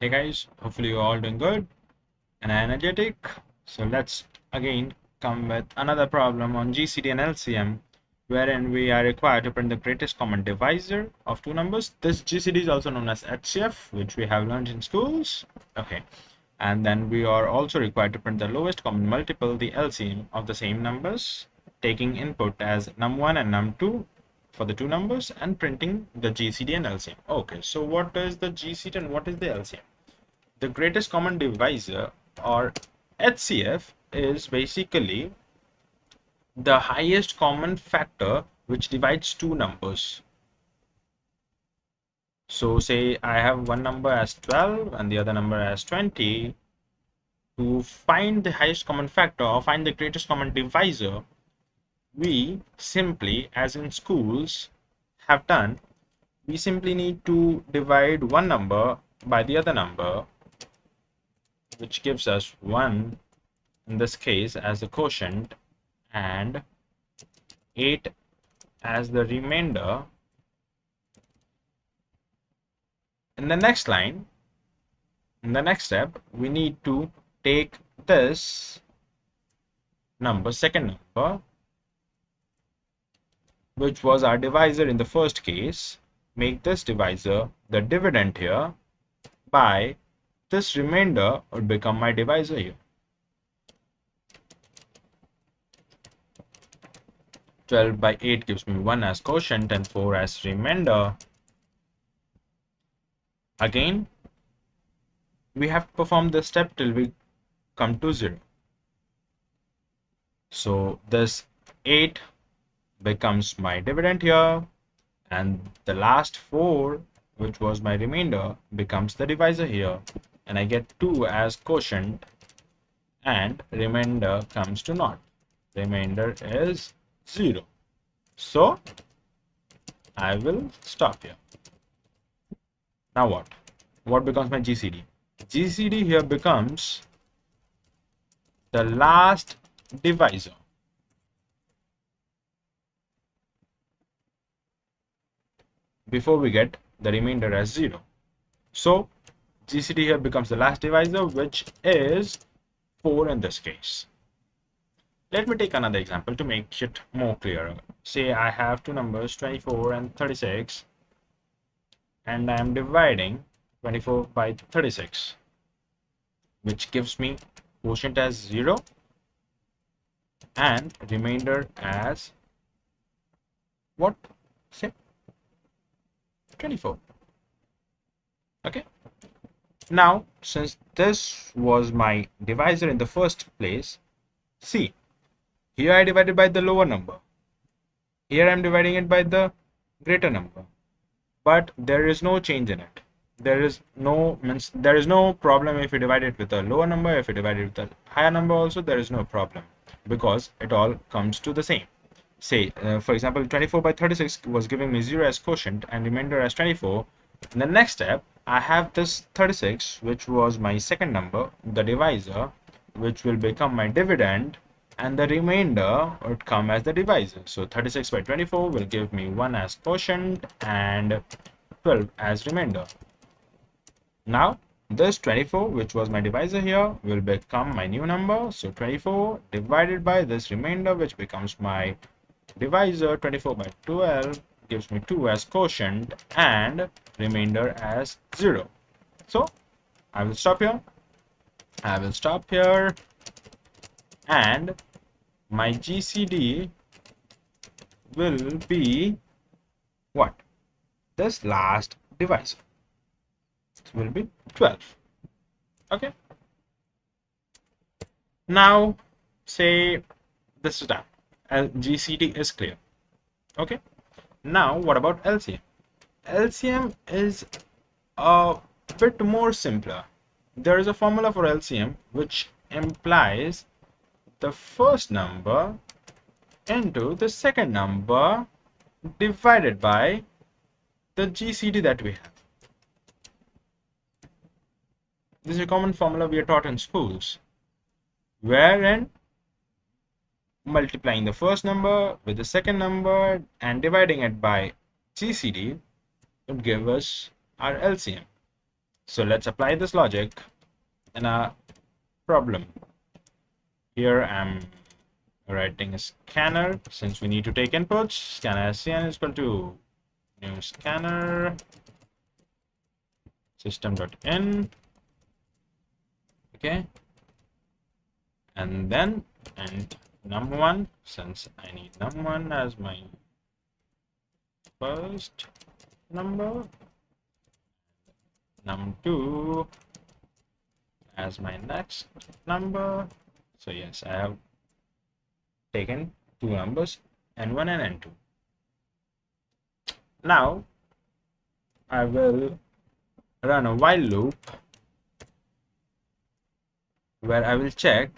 Hey guys, hopefully you're all doing good and energetic. So let's again come with another problem on GCD and LCM, wherein we are required to print the greatest common divisor of two numbers. This GCD is also known as HCF, which we have learned in schools. Okay, and then we are also required to print the lowest common multiple, the LCM of the same numbers, taking input as num1 and num2 for the two numbers and printing the GCD and LCM. Okay, so what is the GCD and what is the LCM? The greatest common divisor, or HCF, is basically the highest common factor which divides two numbers. So say I have one number as 12 and the other number as 20. To find the highest common factor or find the greatest common divisor, we simply, as in schools have done, we simply need to divide one number by the other number, which gives us 1 in this case as the quotient and 8 as the remainder. In the next line, in the next step, we need to take this number, second number, which was our divisor in the first case, make this divisor the dividend here by this remainder would become my divisor here. 12 by 8 gives me 1 as quotient and 4 as remainder. Again, we have to perform this step till we come to 0. So this 8 becomes my dividend here, and the last 4, which was my remainder, becomes the divisor here, and I get 2 as quotient and remainder comes to naught. Remainder is 0. So I will stop here. Now what becomes my GCD? GCD here becomes the last divisor. Before we get the remainder as 0. So GCD here becomes the last divisor, which is 4 in this case. Let me take another example to make it more clearer. Say I have two numbers 24 and 36, and I am dividing 24 by 36, which gives me quotient as 0 and remainder as what? Say 24. Okay. Now, since this was my divisor in the first place, see, here I divided by the lower number. Here I am dividing it by the greater number. But there is no change in it. There is no problem if you divide it with a lower number. If you divide it with a higher number also, there is no problem because it all comes to the same. Say, for example, 24 by 36 was giving me 0 as quotient and remainder as 24. In the next step, I have this 36, which was my second number, the divisor, which will become my dividend, and the remainder would come as the divisor. So 36 by 24 will give me 1 as quotient and 12 as remainder. Now this 24, which was my divisor here, will become my new number. So 24 divided by this remainder, which becomes my divisor. 24 by 12 gives me 2 as quotient and remainder as 0. So I will stop here. I will stop here, and my GCD will be what? This last divisor. It will be 12. Okay. Now say this is done. GCD is clear. Okay. Now what about LCM? LCM is a bit more simpler. There is a formula for LCM which implies the first number into the second number divided by the GCD that we have. This is a common formula we are taught in schools, wherein multiplying the first number with the second number and dividing it by GCD would give us our LCM. So let's apply this logic in a problem. Here I'm writing a scanner since we need to take inputs. Scanner SCN is equal to new scanner system.in. Okay, and then and num1, since I need num1 as my first number, num2 as my next number. So yes, I have taken two numbers, n1 and n2. Now I will run a while loop where I will check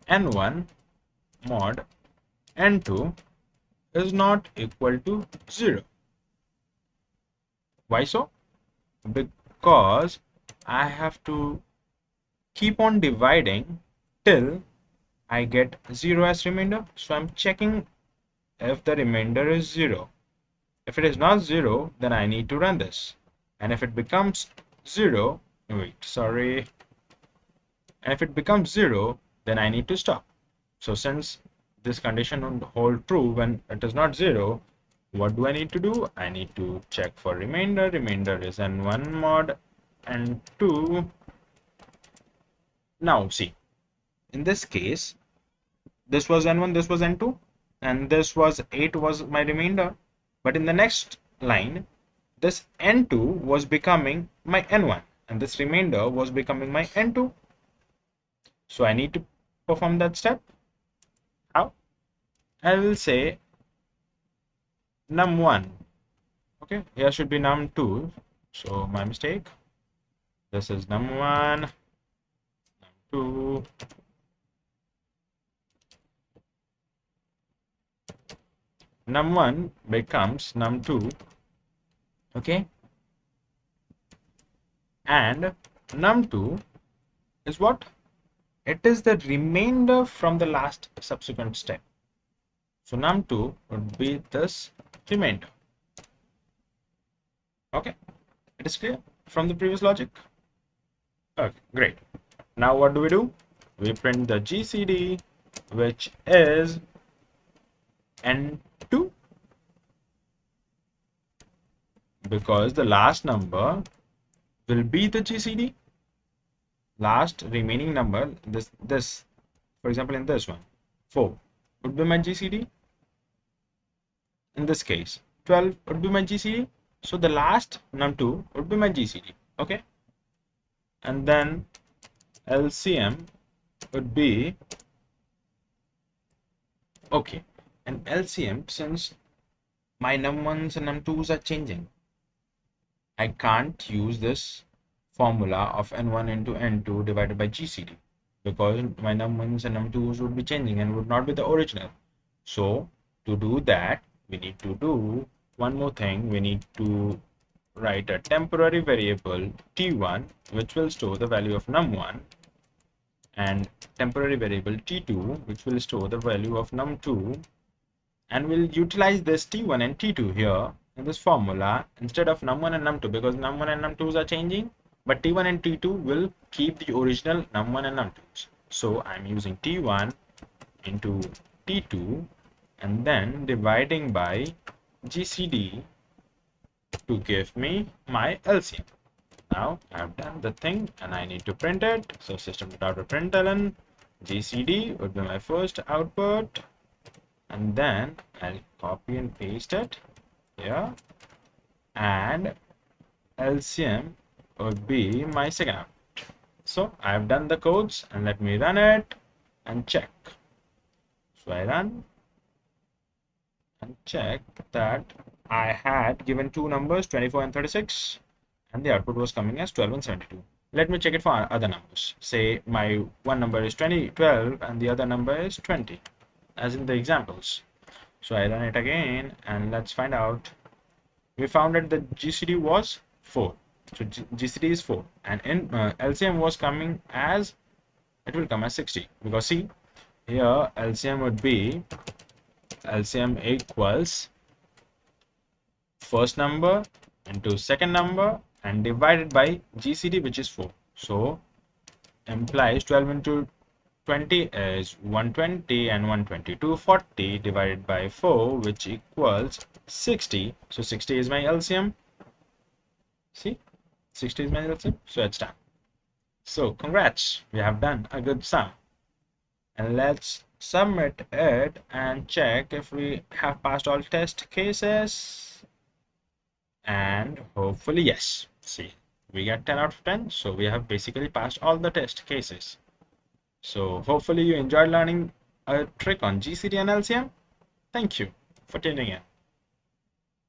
n1 mod n2 is not equal to 0. Why so? Because I have to keep on dividing till I get 0 as remainder. So I'm checking if the remainder is 0. If it is not 0, then I need to run this. And if it becomes 0, wait, sorry. And if it becomes 0, then I need to stop. So since this condition won't hold true when it is not 0, what do I need to do? I need to check for remainder. Remainder is n1 mod n2. Now see, in this case, this was n1, this was n2, and this was 8 was my remainder. But in the next line, this n2 was becoming my n1, and this remainder was becoming my n2. So I need to perform that step. How? I will say num1. Okay, here should be num2. So my mistake. This is num1, num2. Num1 becomes num2. Okay, and num2 is what? It is the remainder from the last subsequent step. So num2 would be this remainder. Okay, it is clear from the previous logic. Okay, great. Now what do? We print the GCD, which is n2, because the last number will be the GCD. Last remaining number, this, for example, in this one, 4 would be my GCD. In this case, 12 would be my GCD. So the last num2 would be my GCD. Okay, and then LCM would be okay. And LCM, since my num1s and num2s are changing, I can't use this formula of n1 into n2 divided by GCD, because my num1s and num2s would be changing and would not be the original. So to do that, we need to do one more thing. We need to write a temporary variable t1, which will store the value of num1, and temporary variable t2, which will store the value of num2, and we'll utilize this t1 and t2 here in this formula instead of num1 and num2, because num1 and num2s are changing, but t1 and t2 will keep the original num1 and num2s. So I'm using t1 into t2 and then dividing by GCD to give me my LCM. Now I've done the thing and I need to print it. So system.out.println GCD would be my first output, and then I'll copy and paste it here, and LCM would be my second output. So I've done the codes, and let me run it and check. So I run and check that I had given two numbers, 24 and 36, and the output was coming as 12 and 72. Let me check it for other numbers. Say my one number is 12 and the other number is 20, as in the examples. So I run it again and let's find out. We found that the GCD was 4. So GCD is 4, and in LCM was coming as, it will come as 60, because see here LCM would be, LCM equals first number into second number and divided by GCD, which is 4. So implies 12 into 20 is 120 and 120. 240 divided by 4, which equals 60. So 60 is my LCM. See, 60 is my LCM. So it's done. So congrats, we have done a good sum. And let's submit it and check if we have passed all test cases. And hopefully yes. See, we get 10 out of 10. So we have basically passed all the test cases. So hopefully you enjoyed learning a trick on GCD and LCM. Thank you for tuning in.